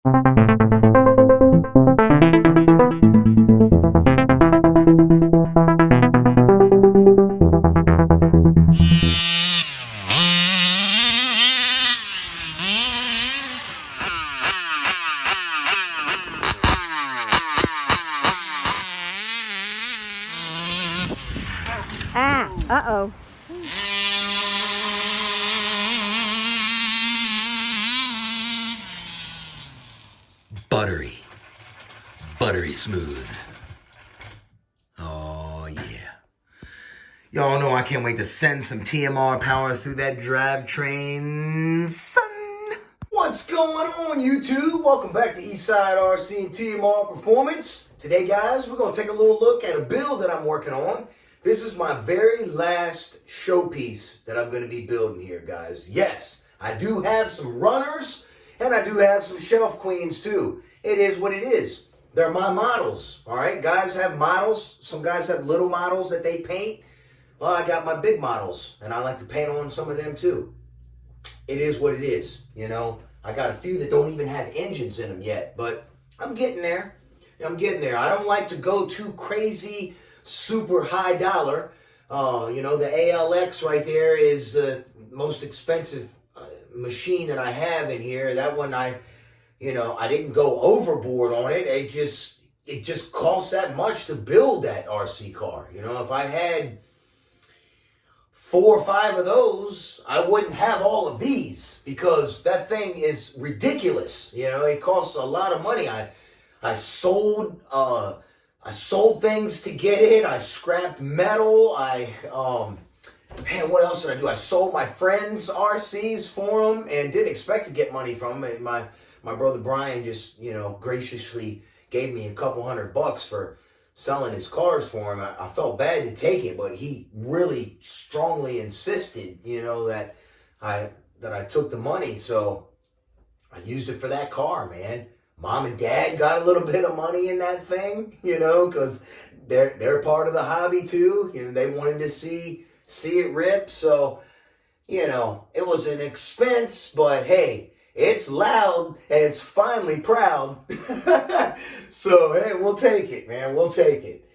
Uh-oh. Buttery. Buttery smooth. Oh, yeah. Y'all know I can't wait to send some TMR power through that drivetrain, son. What's going on, YouTube? Welcome back to Eastside RC and TMR Performance. Today, guys, we're going to take a little look at a build that I'm working on. This is my very last showpiece that I'm going to be building here, guys. Yes, I do have some runners, and I do have some shelf queens, too. It is what it is. They're my models, all right? Guys have models. Some guys have little models that they paint. Well, I got my big models, and I like to paint on some of them, too. It is what it is, you know. I got a few that don't even have engines in them yet, but I'm getting there. I'm getting there. I don't like to go too crazy, super high dollar. You know, the ALX right there is the most expensive machine that I have in here. That one I didn't go overboard on it. It just costs that much to build that RC car. You know, if I had 4 or 5 of those, I wouldn't have all of these because that thing is ridiculous. You know, it costs a lot of money. I sold things to get it. I scrapped metal. Man, what else did I do? I sold my friends' RCs for them and didn't expect to get money from them. My brother Brian just, you know, graciously gave me a couple $100 for selling his cars for him. I felt bad to take it, but he really strongly insisted, you know, that I took the money. So I used it for that car, man. Mom and Dad got a little bit of money in that thing, you know, because they're part of the hobby too. You know, they wanted to see it rip. So, you know, it was an expense, but hey, it's loud and it's finally proud. So, hey, we'll take it, man. We'll take it.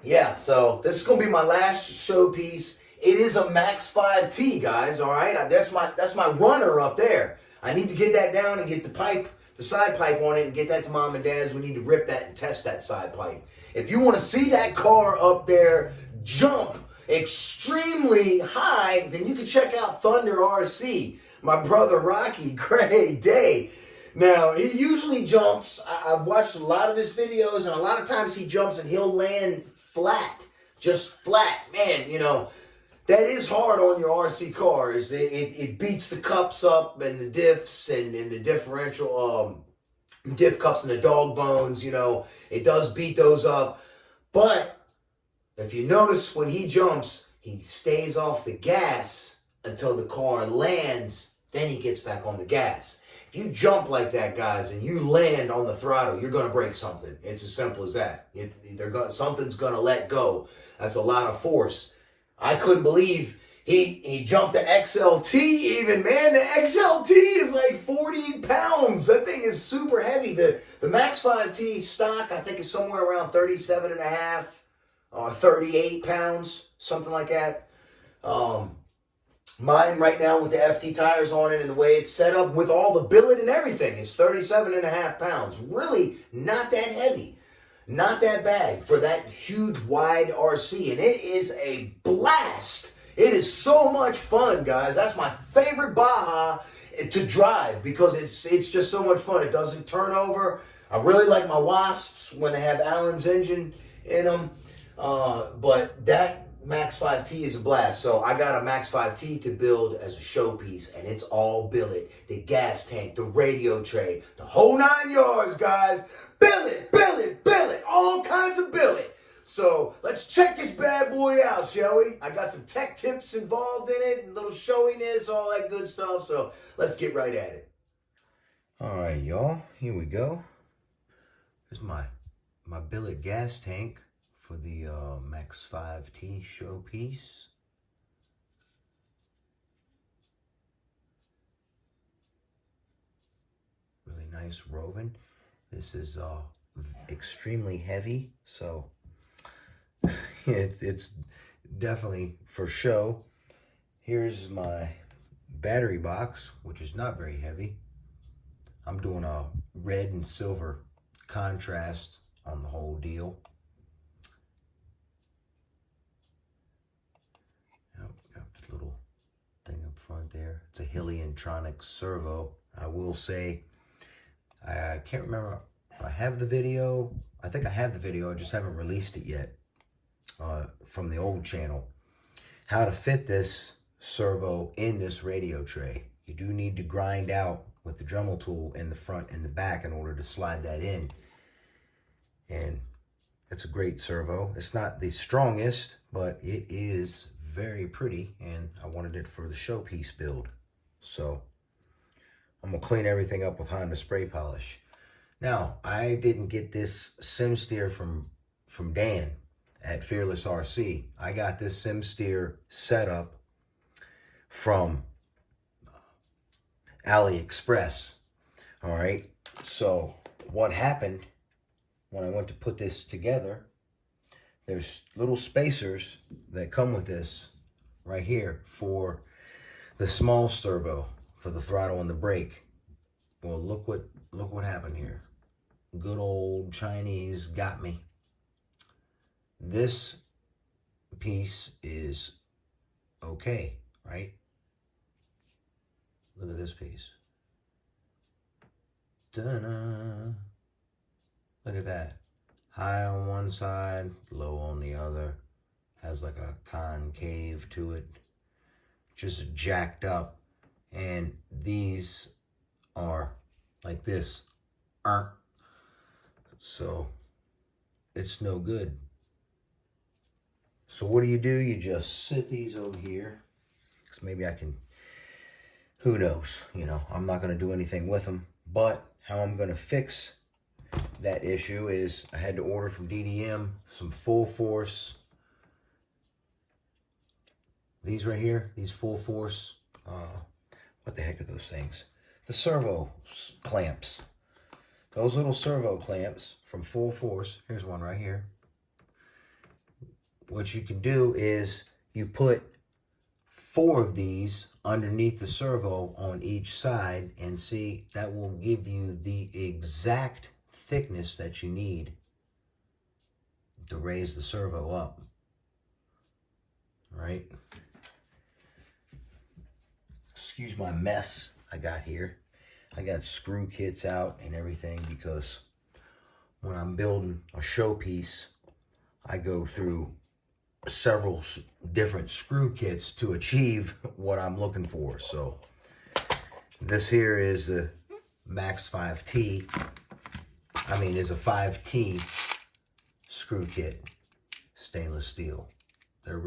Yeah, so this is going to be my last showpiece. It is a Max5T, guys, all right? That's my runner up there. I need to get that down and get the side pipe on it and get that to Mom and Dad's. We need to rip that and test that side pipe. If you want to see that car up there jump extremely high, then you can check out Thunder RC. My brother Rocky, great day. Now, he usually jumps. I've watched a lot of his videos, and a lot of times he jumps and he'll land flat, just flat. Man, you know, that is hard on your RC cars. It beats the cups up and the diffs and the differential diff cups and the dog bones, you know. It does beat those up. But if you notice when he jumps, he stays off the gas until the car lands. Then he gets back on the gas. If you jump like that, guys, and you land on the throttle, you're going to break something. It's as simple as that. Something's going to let go. That's a lot of force. I couldn't believe he jumped the XLT even, man. The XLT is like 40 pounds. That thing is super heavy. The Max5T stock, I think, is somewhere around 37 and a half or 38 pounds, something like that. Mine right now with the FT tires on it and the way it's set up with all the billet and everything is 37 and a half pounds. Really not that heavy. Not that bad for that huge wide RC. And it is a blast. It is so much fun, guys. That's my favorite Baja to drive because it's just so much fun. It doesn't turn over. I really like my Wasps when they have Allen's engine in them. But that Max5T is a blast. So I got a Max5T to build as a showpiece, and it's all billet. The gas tank, the radio tray, the whole 9 yards, guys. Billet, billet, billet, all kinds of billet. So let's check this bad boy out, shall we? I got some tech tips involved in it, and little showiness, all that good stuff. So let's get right at it. All right, y'all, here we go. Here's my billet gas tank for the Max5T showpiece. nice Rovan. This is extremely heavy, so it's definitely for show. Here's my battery box, which is not very heavy. I'm doing a red and silver contrast on the whole deal. Yep, got the little thing up front there. It's a Heliotronic servo. I will say, I can't remember if I have the video. I think I have the video, I just haven't released it yet from the old channel. How to fit this servo in this radio tray. You do need to grind out with the Dremel tool in the front and the back in order to slide that in. And it's a great servo. It's not the strongest, but it is very pretty, and I wanted it for the showpiece build. So I'm gonna clean everything up with Honda spray polish. Now, I didn't get this sim steer from Dan at Fearless RC. I got this sim steer setup from AliExpress. All right, so what happened when I went to put this together, there's little spacers that come with this right here for the small servo, for the throttle and the brake. Well, look what happened here. Good old Chinese got me. This piece is okay, right? Look at this piece. Ta-da! Look at that. High on one side, low on the other. Has like a concave to it. Just jacked up. And these are like this. So it's no good. So what do? You just sit these over here. Because maybe I can, who knows? You know, I'm not going to do anything with them. But how I'm going to fix that issue is I had to order from DDM some full force. These right here, these full force, what the heck are those things? The servo clamps. Those little servo clamps from Full Force. Here's one right here. What you can do is you put 4 of these underneath the servo on each side, and see, that will give you the exact thickness that you need to raise the servo up. Right? Excuse my mess I got here. I got screw kits out and everything because when I'm building a showpiece, I go through several different screw kits to achieve what I'm looking for. So this here is the Max5T. I mean, it's a 5T screw kit, stainless steel. They're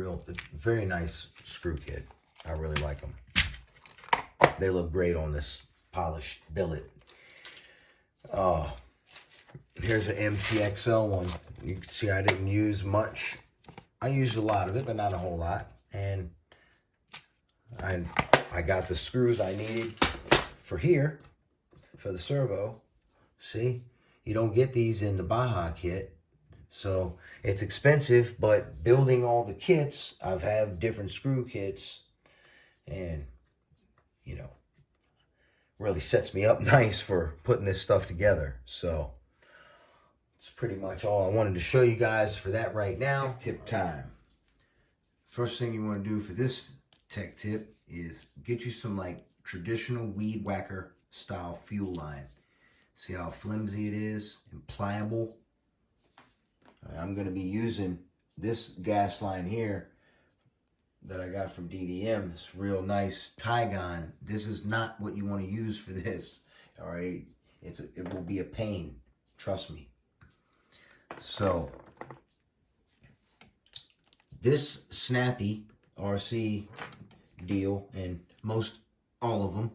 very nice screw kit. I really like them. They look great on this polished billet. Here's an MTXL one. You can see I didn't use much. I used a lot of it, but not a whole lot. And I got the screws I needed for here, for the servo. See, you don't get these in the Baja kit. So it's expensive, but building all the kits, I've had different screw kits, and you know, really sets me up nice for putting this stuff together. So it's pretty much all I wanted to show you guys for that right now. Tech tip time. First thing you want to do for this tech tip is get you some like traditional weed whacker style fuel line. See how flimsy it is and pliable? I'm going to be using this gas line here that I got from DDM, this real nice Tygon. This is not what you want to use for this, all right? It will be a pain, trust me. So, this snappy RC deal, and all of them,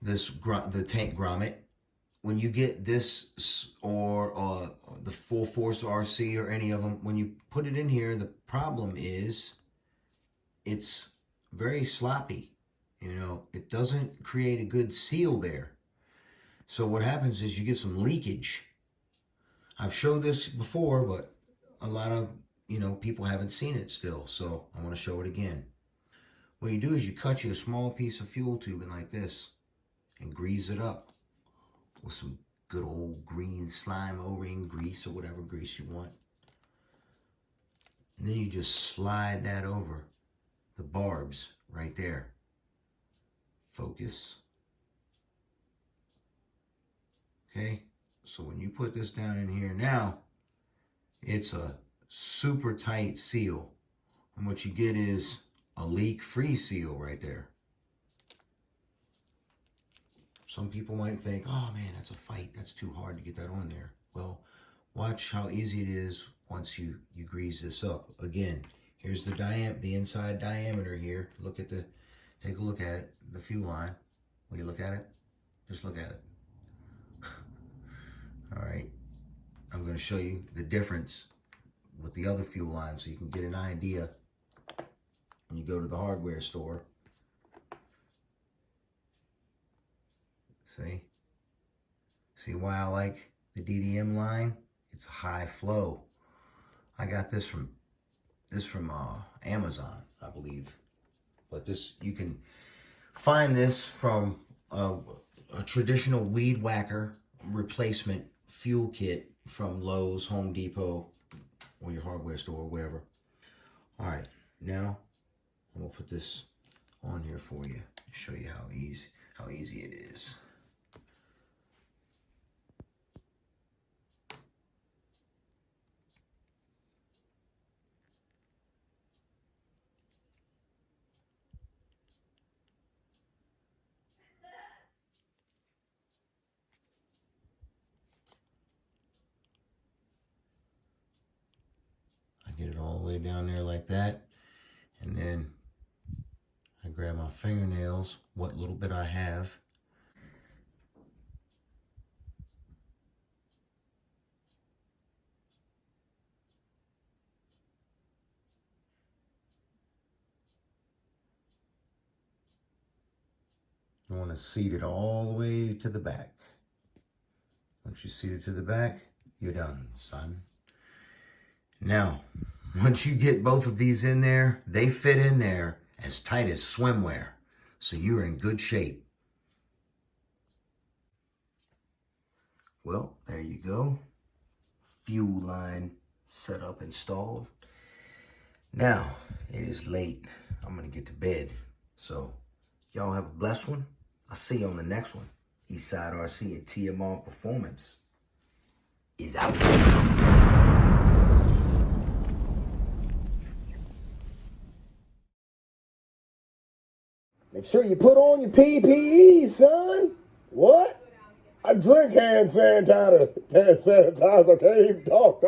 the tank grommet, when you get this or the Full Force RC or any of them, when you put it in here, the problem is it's very sloppy. You know, it doesn't create a good seal there. So what happens is you get some leakage. I've showed this before, but a lot of, people haven't seen it still. So I want to show it again. What you do is you cut you a small piece of fuel tubing like this and grease it up with some good old green slime O-ring grease or whatever grease you want. And then you just slide that over the barbs right there. Focus. Okay, so when you put this down in here now, it's a super tight seal. And what you get is a leak-free seal right there. Some people might think, oh man, that's a fight. That's too hard to get that on there. Well, watch how easy it is once you grease this up. Again, here's the inside diameter here. Take a look at it, the fuel line. Will you look at it? Just look at it. All right, I'm going to show you the difference with the other fuel line so you can get an idea when you go to the hardware store. See why I like the DDM line? It's high flow. I got this from Amazon, I believe. But you can find this from a traditional weed whacker replacement fuel kit from Lowe's, Home Depot, or your hardware store, wherever. All right, now I'm gonna put this on here for you to show you how easy it is. I get it all the way down there like that, and then I grab my fingernails, what little bit I have. You want to seat it all the way to the back. Once you seat it to the back, you're done, son. Now, once you get both of these in there, they fit in there as tight as swimwear. So you're in good shape. Well, there you go. Fuel line set up, installed. Now, it is late. I'm going to get to bed. So, y'all have a blessed one. I'll see you on the next one. Eastside RC and TMR Performance is out. Make sure you put on your PPE, son. What? I drink hand sanitizer. Hand sanitizer. Can't even talk.